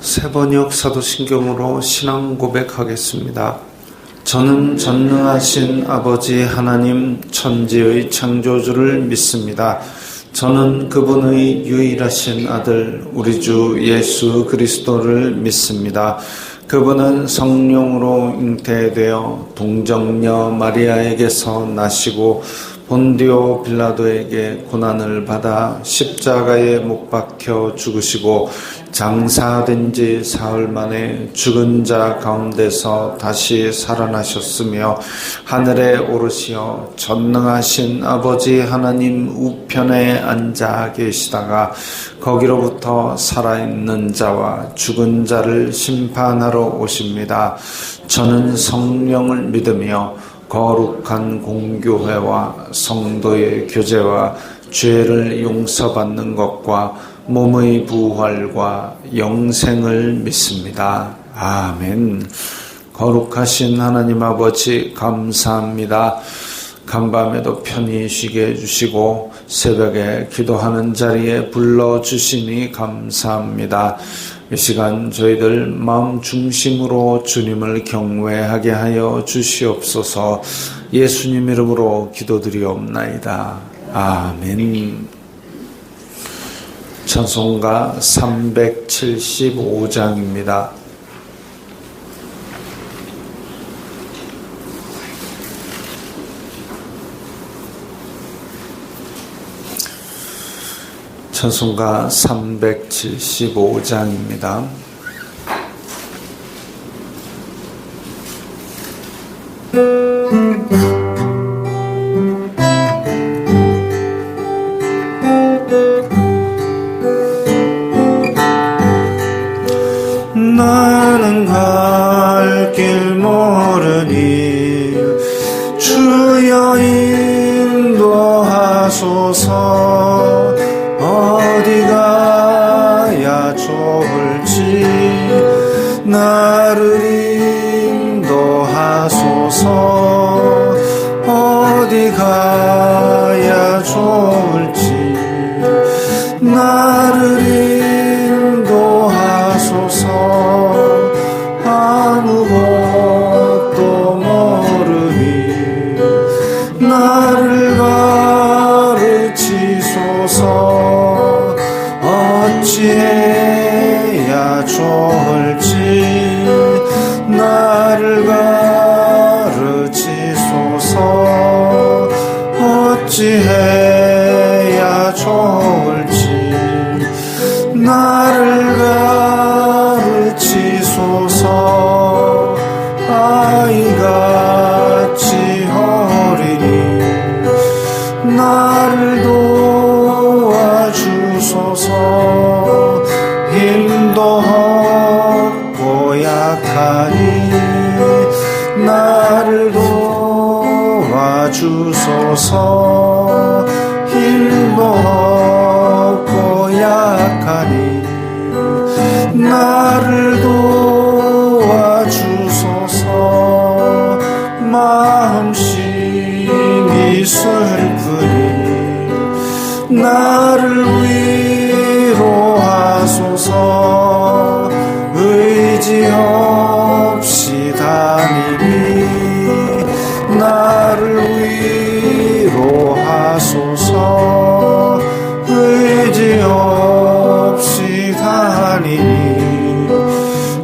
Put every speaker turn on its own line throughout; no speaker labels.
세번역 사도신경으로 신앙 고백하겠습니다. 저는 전능하신 아버지 하나님 천지의 창조주를 믿습니다. 저는 그분의 유일하신 아들 우리 주 예수 그리스도를 믿습니다. 그분은 성령으로 잉태되어 동정녀 마리아에게서 나시고 본디오 빌라도에게 고난을 받아 십자가에 못 박혀 죽으시고 장사된 지 사흘 만에 죽은 자 가운데서 다시 살아나셨으며 하늘에 오르시어 전능하신 아버지 하나님 우편에 앉아 계시다가 거기로부터 살아있는 자와 죽은 자를 심판하러 오십니다. 저는 성령을 믿으며 거룩한 공교회와 성도의 교제와 죄를 용서받는 것과 몸의 부활과 영생을 믿습니다. 아멘. 거룩하신 하나님 아버지 감사합니다. 간밤에도 편히 쉬게 해주시고 새벽에 기도하는 자리에 불러주시니 감사합니다. 이 시간 저희들 마음 중심으로 주님을 경외하게 하여 주시옵소서. 예수님 이름으로 기도드리옵나이다. 아멘. 찬송가 375장입니다. 찬송가 375장입니다.
나는 갈 길 모르니 주여 인도하소서. 어디 가야 좋을지 나를 인도하소서. 어디 가야 좋을지 나를 인도하소서. 아무것도 모르니 나를 가르치소서. 어찌해야 좋을지 나를 가르치소서. 어찌해야 좋을지 나를 가르치소서. 아이같이 어리니 나를 도와주소서. 힘도 없고 약하니 나를 도와주소서. 힘도 없고 약하니 나를 도와주소서. 마음심이 슬프니 나를 위로하소서. 의지 없이 다니니 나를 위로하소서. 의지 없이 다니니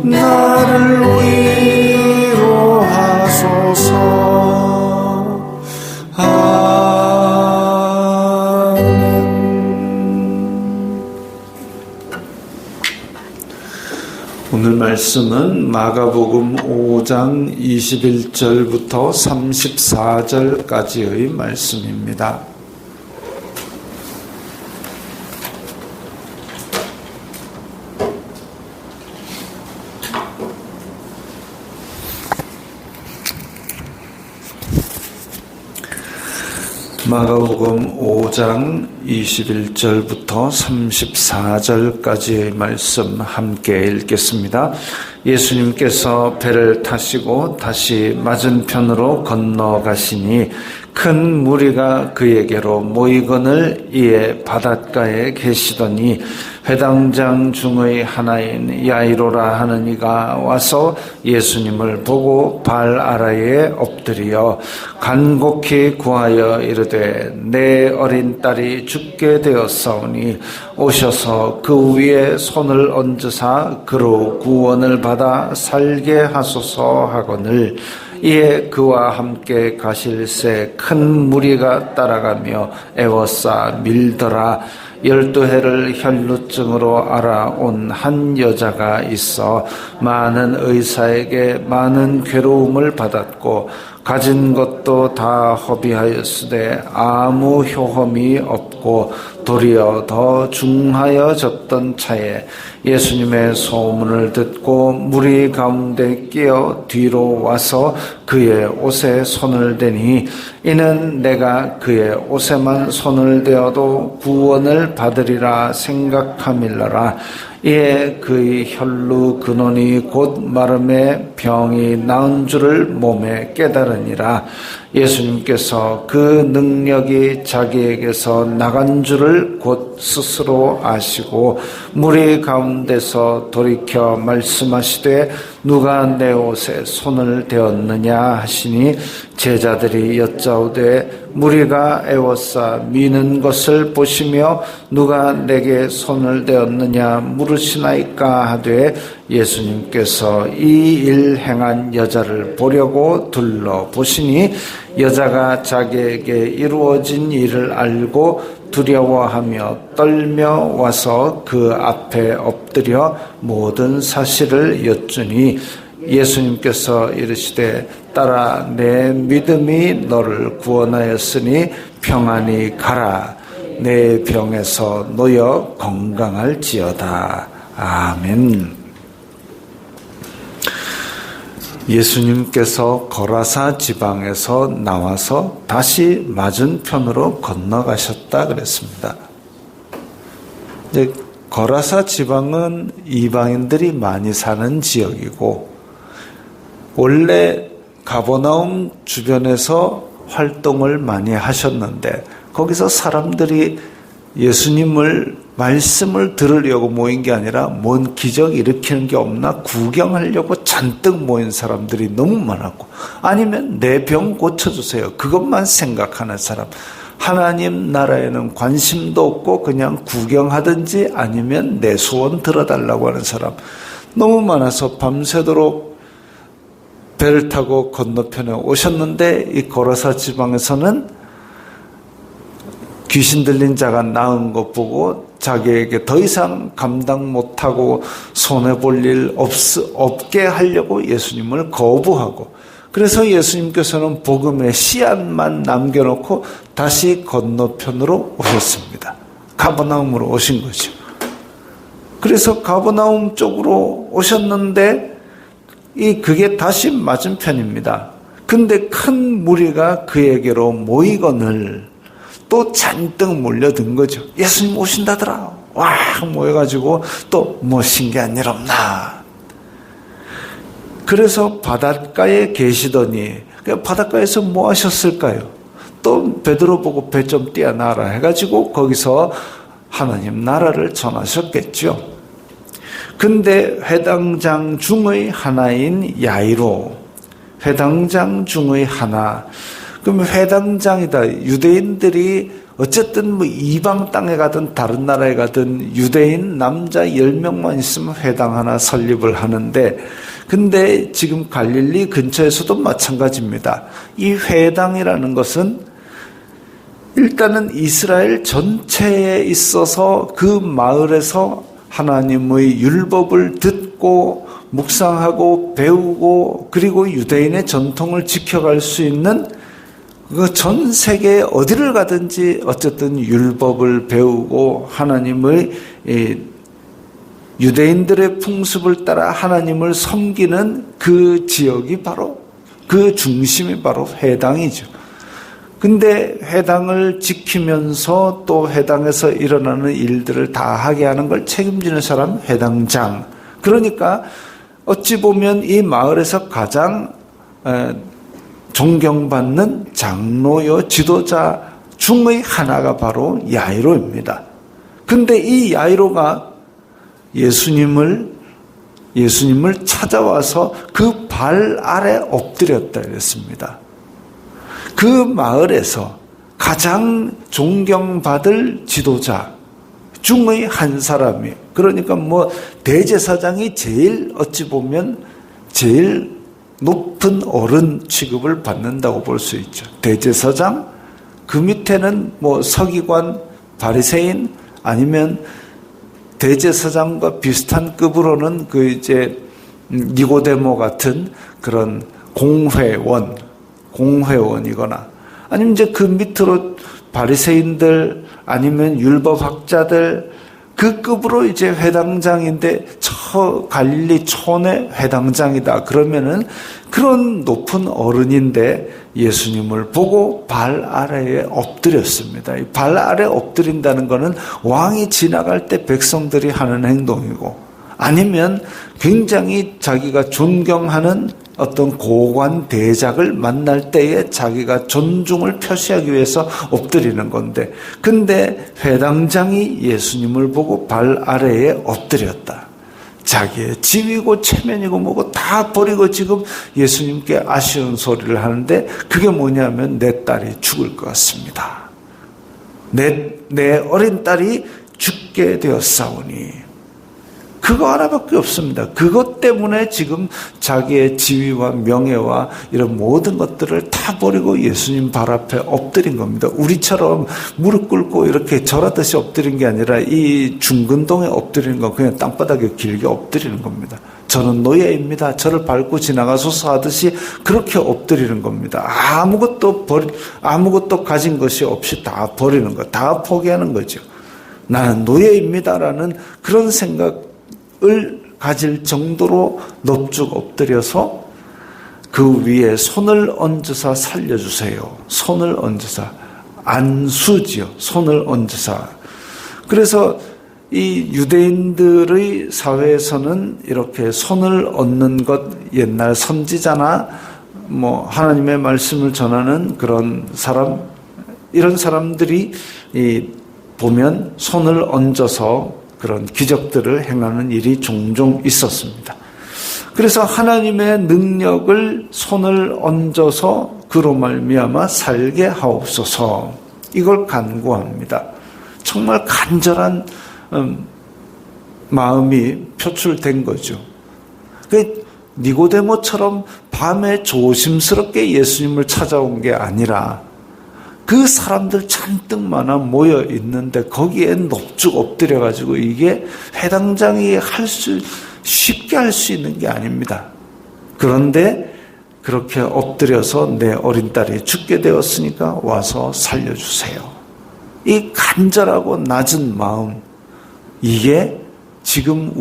나를 위로하소서. 아멘.
오늘 말씀은 마가복음 5장 21절부터 34절까지의 말씀입니다. 마가복음 5장 21절부터 34절까지의 말씀 함께 읽겠습니다. 예수님께서 배를 타시고 다시 맞은편으로 건너가시니 큰 무리가 그에게로 모이거늘 이에 바닷가에 계시더니 회당장 중의 하나인 야이로라 하는 이가 와서 예수님을 보고 발 아래에 엎드려 간곡히 구하여 이르되 내 어린 딸이 죽게 되었사오니 오셔서 그 위에 손을 얹으사 그로 구원을 받아 살게 하소서 하거늘 이에 그와 함께 가실새 큰 무리가 따라가며 애워싸 밀더라. 12해를 혈루증으로 알아온 한 여자가 있어 많은 의사에게 많은 괴로움을 받았고 가진 것도 다 허비하였으되 아무 효험이 없고 도리어 더 중하여졌던 차에 예수님의 소문을 듣고 무리 가운데 끼어 뒤로 와서 그의 옷에 손을 대니 이는 내가 그의 옷에만 손을 대어도 구원을 받으리라 생각함일러라. 이에 그의 혈루 근원이 곧 마름에 병이 나은 줄을 몸에 깨달으니라. 예수님께서 그 능력이 자기에게서 나간 줄을 곧 스스로 아시고 무리 가운데서 돌이켜 말씀하시되 누가 내 옷에 손을 대었느냐 하시니 제자들이 여짜오되 무리가 애워싸 미는 것을 보시며 누가 내게 손을 대었느냐 물으시나이까 하되 예수님께서 이 일 행한 여자를 보려고 둘러보시니 여자가 자기에게 이루어진 일을 알고 두려워하며 떨며 와서 그 앞에 엎드려 모든 사실을 여쭈니 예수님께서 이르시되 딸아 내 믿음이 너를 구원하였으니 평안히 가라. 내 병에서 놓여 건강할지어다. 아멘. 예수님께서 거라사 지방에서 나와서 다시 맞은편으로 건너가셨다 그랬습니다. 이제 거라사 지방은 이방인들이 많이 사는 지역이고 원래 가버나움 주변에서 활동을 많이 하셨는데 거기서 사람들이 예수님을 말씀을 들으려고 모인 게 아니라 뭔 기적 일으키는 게 없나 구경하려고 잔뜩 모인 사람들이 너무 많았고 아니면 내 병 고쳐주세요 그것만 생각하는 사람, 하나님 나라에는 관심도 없고 그냥 구경하든지 아니면 내 소원 들어달라고 하는 사람 너무 많아서 밤새도록 배를 타고 건너편에 오셨는데 이 거라사 지방에서는 귀신 들린 자가 나은 것 보고 자기에게 더 이상 감당 못하고 손해볼 일 없게 하려고 예수님을 거부하고 그래서 예수님께서는 복음의 씨앗만 남겨놓고 다시 건너편으로 오셨습니다. 가버나움으로 오신 거죠. 그래서 가버나움 쪽으로 오셨는데 그게 다시 맞은편입니다. 근데 큰 무리가 그에게로 모이거늘 또 잔뜩 몰려든 거죠. 예수님 오신다더라. 와 모여가지고 또 뭐 신기한 일 없나. 그래서 바닷가에 계시더니 바닷가에서 뭐 하셨을까요? 또 베드로 보고 배 좀 띄어놔라 해가지고 거기서 하나님 나라를 전하셨겠죠. 근데 회당장 중의 하나인 야이로, 회당장 중의 하나. 그럼 회당장이다. 유대인들이 어쨌든 뭐 이방 땅에 가든 다른 나라에 가든 유대인 남자 10명만 있으면 회당 하나 설립을 하는데 근데 지금 갈릴리 근처에서도 마찬가지입니다. 이 회당이라는 것은 일단은 이스라엘 전체에 있어서 그 마을에서 하나님의 율법을 듣고 묵상하고 배우고 그리고 유대인의 전통을 지켜갈 수 있는 그 전 세계 어디를 가든지 어쨌든 율법을 배우고 하나님의 유대인들의 풍습을 따라 하나님을 섬기는 그 지역이 바로 그 중심이 바로 회당이죠. 근데 회당을 지키면서 또 회당에서 일어나는 일들을 다 하게 하는 걸 책임지는 사람 회당장. 그러니까 어찌 보면 이 마을에서 가장 존경받는 장로요 지도자 중의 하나가 바로 야이로입니다. 근데 이 야이로가 예수님을 찾아와서 그 발 아래 엎드렸다 그랬습니다. 그 마을에서 가장 존경받을 지도자 중의 한 사람이, 그러니까 대제사장이 제일 어찌 보면 제일 높은 어른 취급을 받는다고 볼 수 있죠. 대제사장, 그 밑에는 서기관, 바리새인, 아니면 대제사장과 비슷한 급으로는 니고데모 같은 그런 공회원이거나, 아니면 이제 그 밑으로 바리새인들, 아니면 율법학자들, 그 급으로 이제 회당장인데 저 갈릴리 촌의 회당장이다 그러면은 그런 높은 어른인데 예수님을 보고 발 아래에 엎드렸습니다. 이 발 아래 엎드린다는 것은 왕이 지나갈 때 백성들이 하는 행동이고, 아니면 굉장히 자기가 존경하는 어떤 고관 대작을 만날 때에 자기가 존중을 표시하기 위해서 엎드리는 건데, 근데 회당장이 예수님을 보고 발 아래에 엎드렸다. 자기의 지위고 체면이고 뭐고 다 버리고 지금 예수님께 아쉬운 소리를 하는데, 그게 뭐냐면 내 딸이 죽을 것 같습니다. 내 어린 딸이 죽게 되었사오니. 그거 하나밖에 없습니다. 그것 때문에 지금 자기의 지위와 명예와 이런 모든 것들을 다 버리고 예수님 발 앞에 엎드린 겁니다. 우리처럼 무릎 꿇고 이렇게 절하듯이 엎드린 게 아니라 이 중근동에 엎드리는 건 그냥 땅바닥에 길게 엎드리는 겁니다. 저는 노예입니다. 저를 밟고 지나가소서 하듯이 그렇게 엎드리는 겁니다. 아무것도 가진 것이 없이 다 버리는 거, 다 포기하는 거죠. 나는 노예입니다라는 그런 생각을 가질 정도로 넙죽 엎드려서 그 위에 손을 얹으사 살려주세요. 손을 얹으사, 안수지요. 손을 얹으사. 그래서 이 유대인들의 사회에서는 이렇게 손을 얹는 것, 옛날 선지자나 하나님의 말씀을 전하는 그런 사람, 이런 사람들이 보면 손을 얹어서 그런 기적들을 행하는 일이 종종 있었습니다. 그래서 하나님의 능력을 손을 얹어서 그로 말미암아 살게 하옵소서, 이걸 간구합니다. 정말 간절한 마음이 표출된 거죠. 니고데모처럼 밤에 조심스럽게 예수님을 찾아온 게 아니라 그 사람들 잔뜩 많아 모여 있는데 거기에 넙죽 엎드려가지고 이게 회당장이 쉽게 할 수 있는 게 아닙니다. 그런데 그렇게 엎드려서 내 어린 딸이 죽게 되었으니까 와서 살려주세요. 이 간절하고 낮은 마음, 이게 지금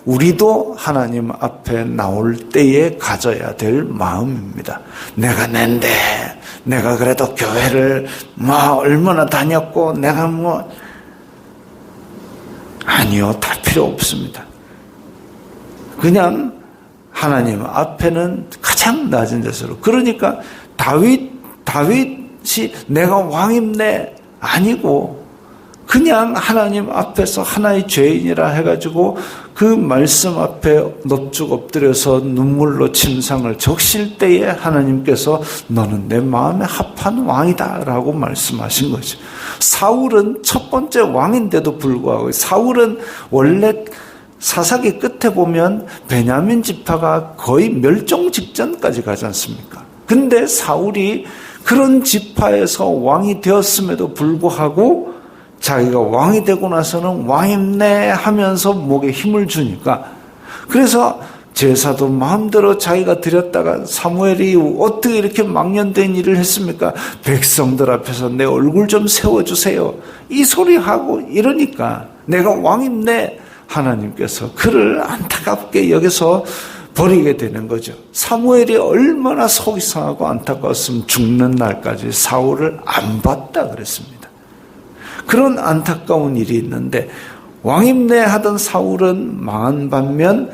우리도 하나님 앞에 나올 때에 가져야 될 마음입니다. 내가 낸데, 내가 그래도 교회를 얼마나 다녔고, 아니요, 다 필요 없습니다. 그냥 하나님 앞에는 가장 낮은 자세로. 그러니까 다윗이 내가 왕입네 아니고, 그냥 하나님 앞에서 하나의 죄인이라 해가지고 그 말씀 앞에 넙죽 엎드려서 눈물로 침상을 적실 때에 하나님께서 너는 내 마음에 합한 왕이다 라고 말씀하신 거죠. 사울은 첫 번째 왕인데도 불구하고, 사울은 원래 사사기 끝에 보면 베냐민 지파가 거의 멸종 직전까지 가지 않습니까? 근데 사울이 그런 지파에서 왕이 되었음에도 불구하고 자기가 왕이 되고 나서는 왕임네 하면서 목에 힘을 주니까, 그래서 제사도 마음대로 자기가 드렸다가 사무엘이 어떻게 이렇게 망연된 일을 했습니까? 백성들 앞에서 내 얼굴 좀 세워주세요, 이 소리 하고 이러니까 내가 왕임네, 하나님께서 그를 안타깝게 여기서 버리게 되는 거죠. 사무엘이 얼마나 속이 상하고 안타까웠으면 죽는 날까지 사울을 안 봤다 그랬습니다. 그런 안타까운 일이 있는데, 왕임내 하던 사울은 망한 반면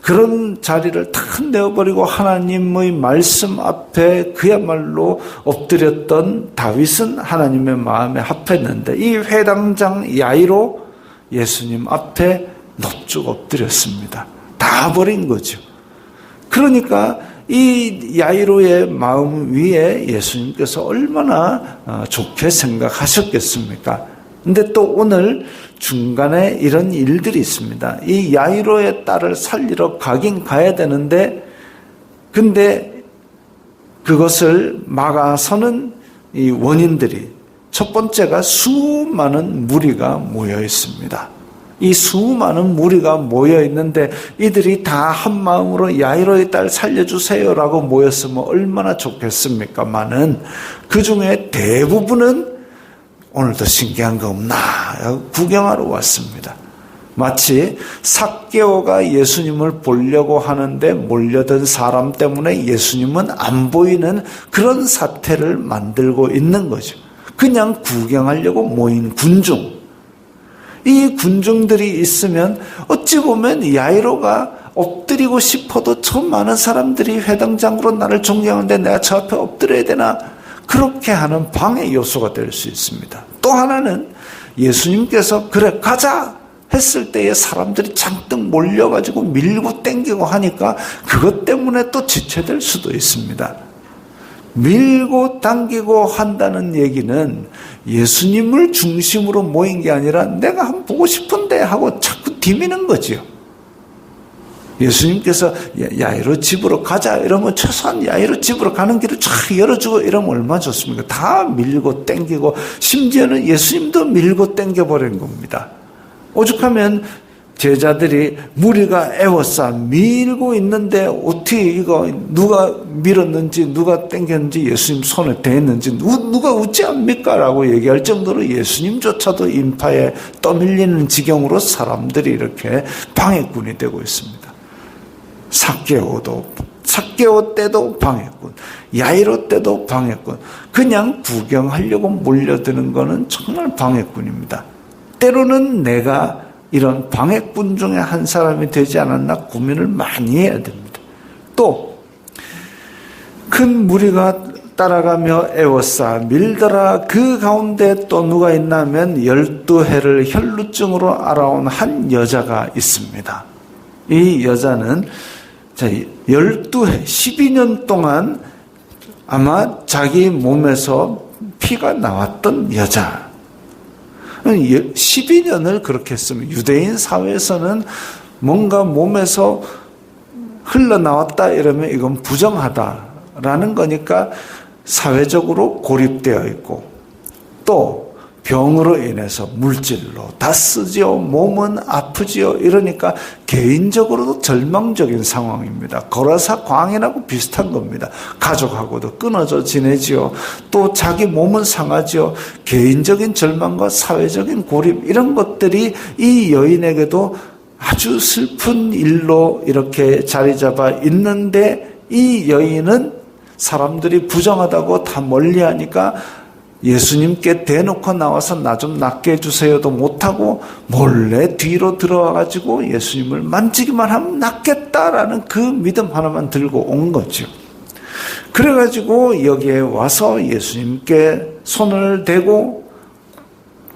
그런 자리를 탁 내어버리고 하나님의 말씀 앞에 그야말로 엎드렸던 다윗은 하나님의 마음에 합했는데 이 회당장 야이로 예수님 앞에 넙죽 엎드렸습니다. 다 버린 거죠. 그러니까 이 야이로의 마음 위에 예수님께서 얼마나 좋게 생각하셨겠습니까? 근데 또 오늘 중간에 이런 일들이 있습니다. 이 야이로의 딸을 살리러 가긴 가야 되는데, 근데 그것을 막아서는 이 원인들이, 첫 번째가 수많은 무리가 모여 있습니다. 이 수많은 무리가 모여 있는데 이들이 다 한 마음으로 야이로의 딸 살려주세요라고 모였으면 얼마나 좋겠습니까마는 그 중에 대부분은 오늘도 신기한 거 없나 구경하러 왔습니다. 마치 삭개오가 예수님을 보려고 하는데 몰려든 사람 때문에 예수님은 안 보이는 그런 사태를 만들고 있는 거죠. 그냥 구경하려고 모인 군중. 이 군중들이 있으면 어찌 보면 야이로가 엎드리고 싶어도 저 많은 사람들이 회당장으로 나를 존경하는데 내가 저 앞에 엎드려야 되나? 그렇게 하는 방해 요소가 될 수 있습니다. 또 하나는 예수님께서 그래 가자 했을 때에 사람들이 잔뜩 몰려가지고 밀고 땡기고 하니까 그것 때문에 또 지체될 수도 있습니다. 밀고 당기고 한다는 얘기는 예수님을 중심으로 모인 게 아니라 내가 한번 보고 싶은데 하고 자꾸 디미는 거지요. 예수님께서 야이로 집으로 가자 이러면 최소한 야이로 집으로 가는 길을 쫙 열어주고 이러면 얼마나 좋습니까? 다 밀고 땡기고 심지어는 예수님도 밀고 땡겨버린 겁니다. 오죽하면 제자들이 무리가 애워싸 밀고 있는데 어떻게 이거 누가 밀었는지 누가 땡겼는지 예수님 손에 댔는지 누가 웃지 않습니까? 라고 얘기할 정도로 예수님조차도 인파에 떠밀리는 지경으로 사람들이 이렇게 방해꾼이 되고 있습니다. 삭개오 때도 방해꾼, 야이로 때도 방해꾼, 그냥 구경하려고 몰려드는 거는 정말 방해꾼입니다. 때로는 내가 이런 방해꾼 중에 한 사람이 되지 않았나 고민을 많이 해야 됩니다. 또 큰 무리가 따라가며 애워싸 밀더라. 그 가운데 또 누가 있냐면 12해를 혈루증으로 알아온 한 여자가 있습니다. 이 여자는 12해, 12년 동안 아마 자기 몸에서 피가 나왔던 여자. 12년을 그렇게 했으면 유대인 사회에서는 뭔가 몸에서 흘러나왔다 이러면 이건 부정하다라는 거니까 사회적으로 고립되어 있고 또 병으로 인해서 물질로 다 쓰지요. 몸은 아프지요. 이러니까 개인적으로도 절망적인 상황입니다. 거라사 광인하고 비슷한 겁니다. 가족하고도 끊어져 지내지요. 또 자기 몸은 상하지요. 개인적인 절망과 사회적인 고립 이런 것들이 이 여인에게도 아주 슬픈 일로 이렇게 자리 잡아 있는데 이 여인은 사람들이 부정하다고 다 멀리하니까 예수님께 대놓고 나와서 나 좀 낫게 해주세요도 못하고 몰래 뒤로 들어와가지고 예수님을 만지기만 하면 낫겠다라는 그 믿음 하나만 들고 온 거죠. 그래가지고 여기에 와서 예수님께 손을 대고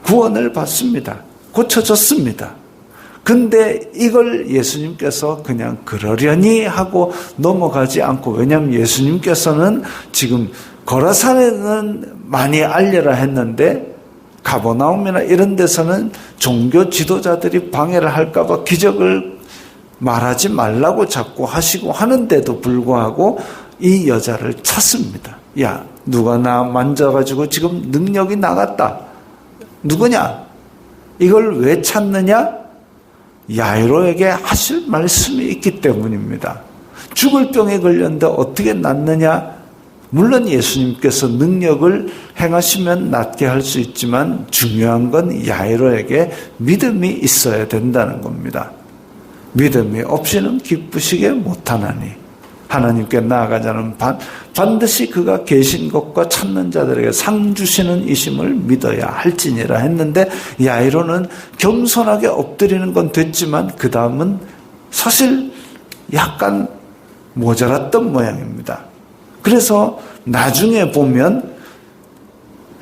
구원을 받습니다. 고쳐졌습니다. 근데 이걸 예수님께서 그냥 그러려니 하고 넘어가지 않고, 왜냐하면 예수님께서는 지금 거라산에는 많이 알려라 했는데 가버나움이나 이런 데서는 종교 지도자들이 방해를 할까봐 기적을 말하지 말라고 자꾸 하시고 하는데도 불구하고 이 여자를 찾습니다. 야, 누가 나 만져가지고 지금 능력이 나갔다. 누구냐? 이걸 왜 찾느냐? 야이로에게 하실 말씀이 있기 때문입니다. 죽을 병에 걸렸는데 어떻게 낫느냐? 물론 예수님께서 능력을 행하시면 낫게 할 수 있지만 중요한 건 야이로에게 믿음이 있어야 된다는 겁니다. 믿음이 없이는 기쁘시게 못하나니 하나님께 나아가자는 반드시 그가 계신 것과 찾는 자들에게 상 주시는 이심을 믿어야 할지니라 했는데, 야이로는 겸손하게 엎드리는 건 됐지만 그 다음은 사실 약간 모자랐던 모양입니다. 그래서 나중에 보면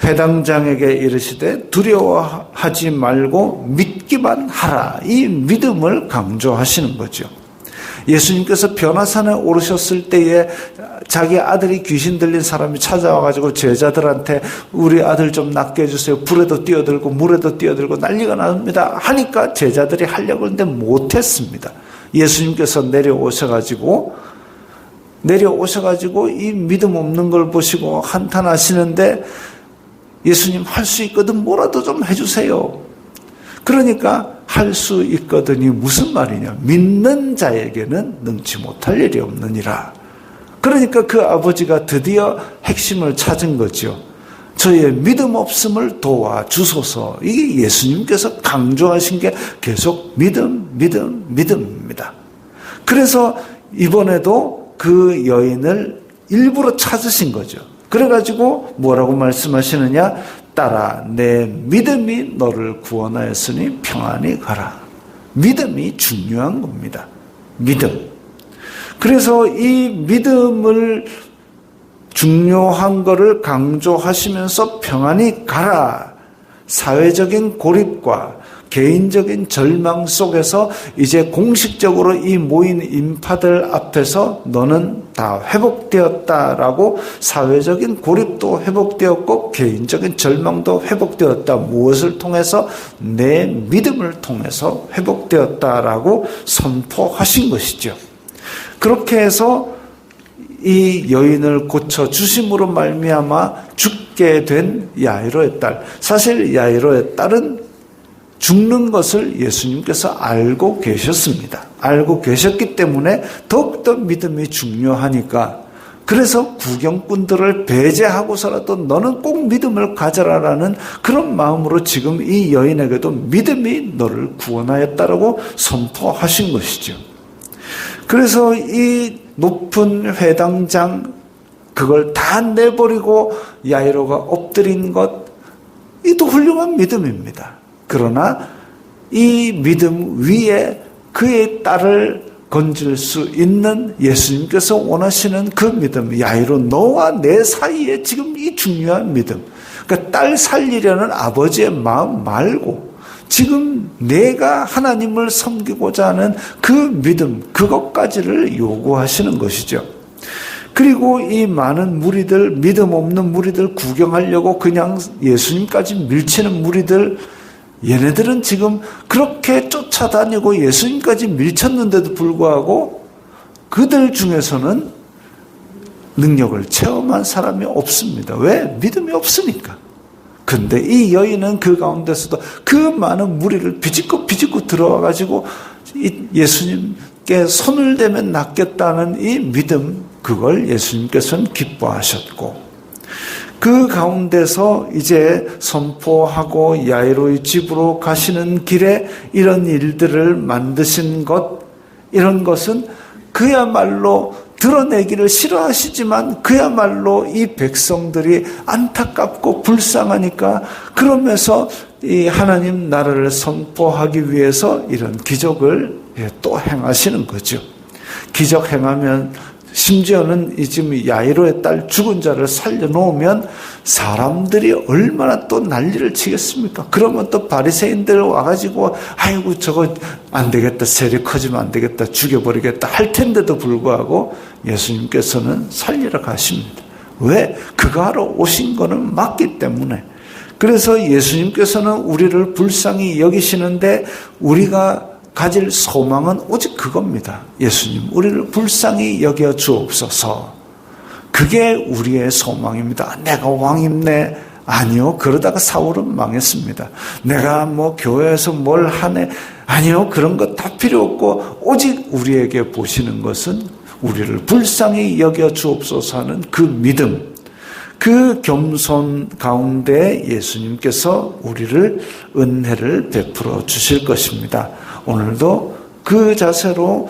회당장에게 이르시되 두려워하지 말고 믿기만 하라. 이 믿음을 강조하시는 거죠. 예수님께서 변화산에 오르셨을 때에 자기 아들이 귀신 들린 사람이 찾아와가지고 제자들한테 우리 아들 좀 낫게 해주세요. 불에도 뛰어들고 물에도 뛰어들고 난리가 납니다 하니까 제자들이 하려고 했는데 못했습니다. 예수님께서 내려오셔가지고 이 믿음 없는 걸 보시고 한탄하시는데 예수님 할 수 있거든 뭐라도 좀 해주세요. 그러니까 할 수 있거든이 무슨 말이냐. 믿는 자에게는 능치 못할 일이 없느니라. 그러니까 그 아버지가 드디어 핵심을 찾은 거죠. 저의 믿음 없음을 도와주소서. 이게 예수님께서 강조하신 게 계속 믿음입니다. 그래서 이번에도 그 여인을 일부러 찾으신 거죠. 그래가지고 뭐라고 말씀하시느냐. 따라 내 믿음이 너를 구원하였으니 평안히 가라. 믿음이 중요한 겁니다. 믿음. 그래서 이 믿음을 중요한 것을 강조하시면서 평안히 가라. 사회적인 고립과 개인적인 절망 속에서 이제 공식적으로 이 모인 인파들 앞에서 너는 다 회복되었다라고 사회적인 고립도 회복되었고 개인적인 절망도 회복되었다. 무엇을 통해서? 내 믿음을 통해서 회복되었다라고 선포하신 것이죠. 그렇게 해서 이 여인을 고쳐주심으로 말미암아 죽게 된 야이로의 딸. 사실 야이로의 딸은 죽는 것을 예수님께서 알고 계셨습니다. 알고 계셨기 때문에 더욱더 믿음이 중요하니까 그래서 구경꾼들을 배제하고서라도 너는 꼭 믿음을 가져라라는 그런 마음으로 지금 이 여인에게도 믿음이 너를 구원하였다라고 선포하신 것이죠. 그래서 이 높은 회당장 그걸 다 내버리고 야이로가 엎드린 것 이도 훌륭한 믿음입니다. 그러나 이 믿음 위에 그의 딸을 건질 수 있는 예수님께서 원하시는 그 믿음, 야이로 너와 내 사이에 지금 이 중요한 믿음, 그러니까 딸 살리려는 아버지의 마음 말고 지금 내가 하나님을 섬기고자 하는 그 믿음, 그것까지를 요구하시는 것이죠. 그리고 이 많은 무리들, 믿음 없는 무리들 구경하려고 그냥 예수님까지 밀치는 무리들, 얘네들은 지금 그렇게 쫓아다니고 예수님까지 밀쳤는데도 불구하고 그들 중에서는 능력을 체험한 사람이 없습니다. 왜? 믿음이 없으니까. 근데 이 여인은 그 가운데서도 그 많은 무리를 비집고 들어와가지고 예수님께 손을 대면 낫겠다는 이 믿음, 그걸 예수님께서는 기뻐하셨고 그 가운데서 이제 선포하고 야이로의 집으로 가시는 길에 이런 일들을 만드신 것, 이런 것은 그야말로 드러내기를 싫어하시지만 그야말로 이 백성들이 안타깝고 불쌍하니까 그러면서 이 하나님 나라를 선포하기 위해서 이런 기적을 또 행하시는 거죠. 기적 행하면 심지어는 지금 야이로의 딸 죽은 자를 살려놓으면 사람들이 얼마나 또 난리를 치겠습니까? 그러면 또 바리새인들 와가지고 아이고 저거 안 되겠다, 세력 커지면 안 되겠다, 죽여버리겠다 할 텐데도 불구하고 예수님께서는 살리러 가십니다. 왜? 그거 하러 오신 거는 맞기 때문에. 그래서 예수님께서는 우리를 불쌍히 여기시는데 우리가 가질 소망은 오직 그겁니다. 예수님, 우리를 불쌍히 여겨 주옵소서. 그게 우리의 소망입니다. 내가 왕입네. 아니요. 그러다가 사울은 망했습니다. 내가 뭐 교회에서 뭘 하네. 아니요. 그런 거 다 필요 없고 오직 우리에게 보시는 것은 우리를 불쌍히 여겨 주옵소서 하는 그 믿음. 그 겸손 가운데 예수님께서 우리를 은혜를 베풀어 주실 것입니다. 오늘도 그 자세로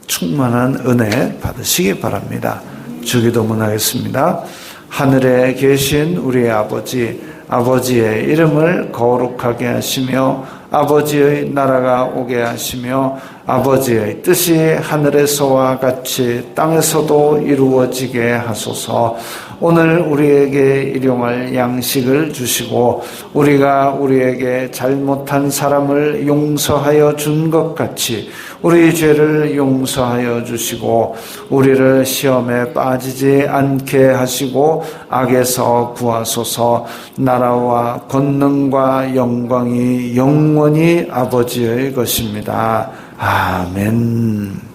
충만한 은혜 받으시기 바랍니다. 주기도문 하겠습니다. 하늘에 계신 우리 아버지, 아버지의 이름을 거룩하게 하시며 아버지의 나라가 오게 하시며 아버지의 뜻이 하늘에서와 같이 땅에서도 이루어지게 하소서. 오늘 우리에게 일용할 양식을 주시고 우리가 우리에게 잘못한 사람을 용서하여 준 것 같이 우리 죄를 용서하여 주시고 우리를 시험에 빠지지 않게 하시고 악에서 구하소서. 나라와 권능과 영광이 영원히 아버지의 것입니다. 아멘.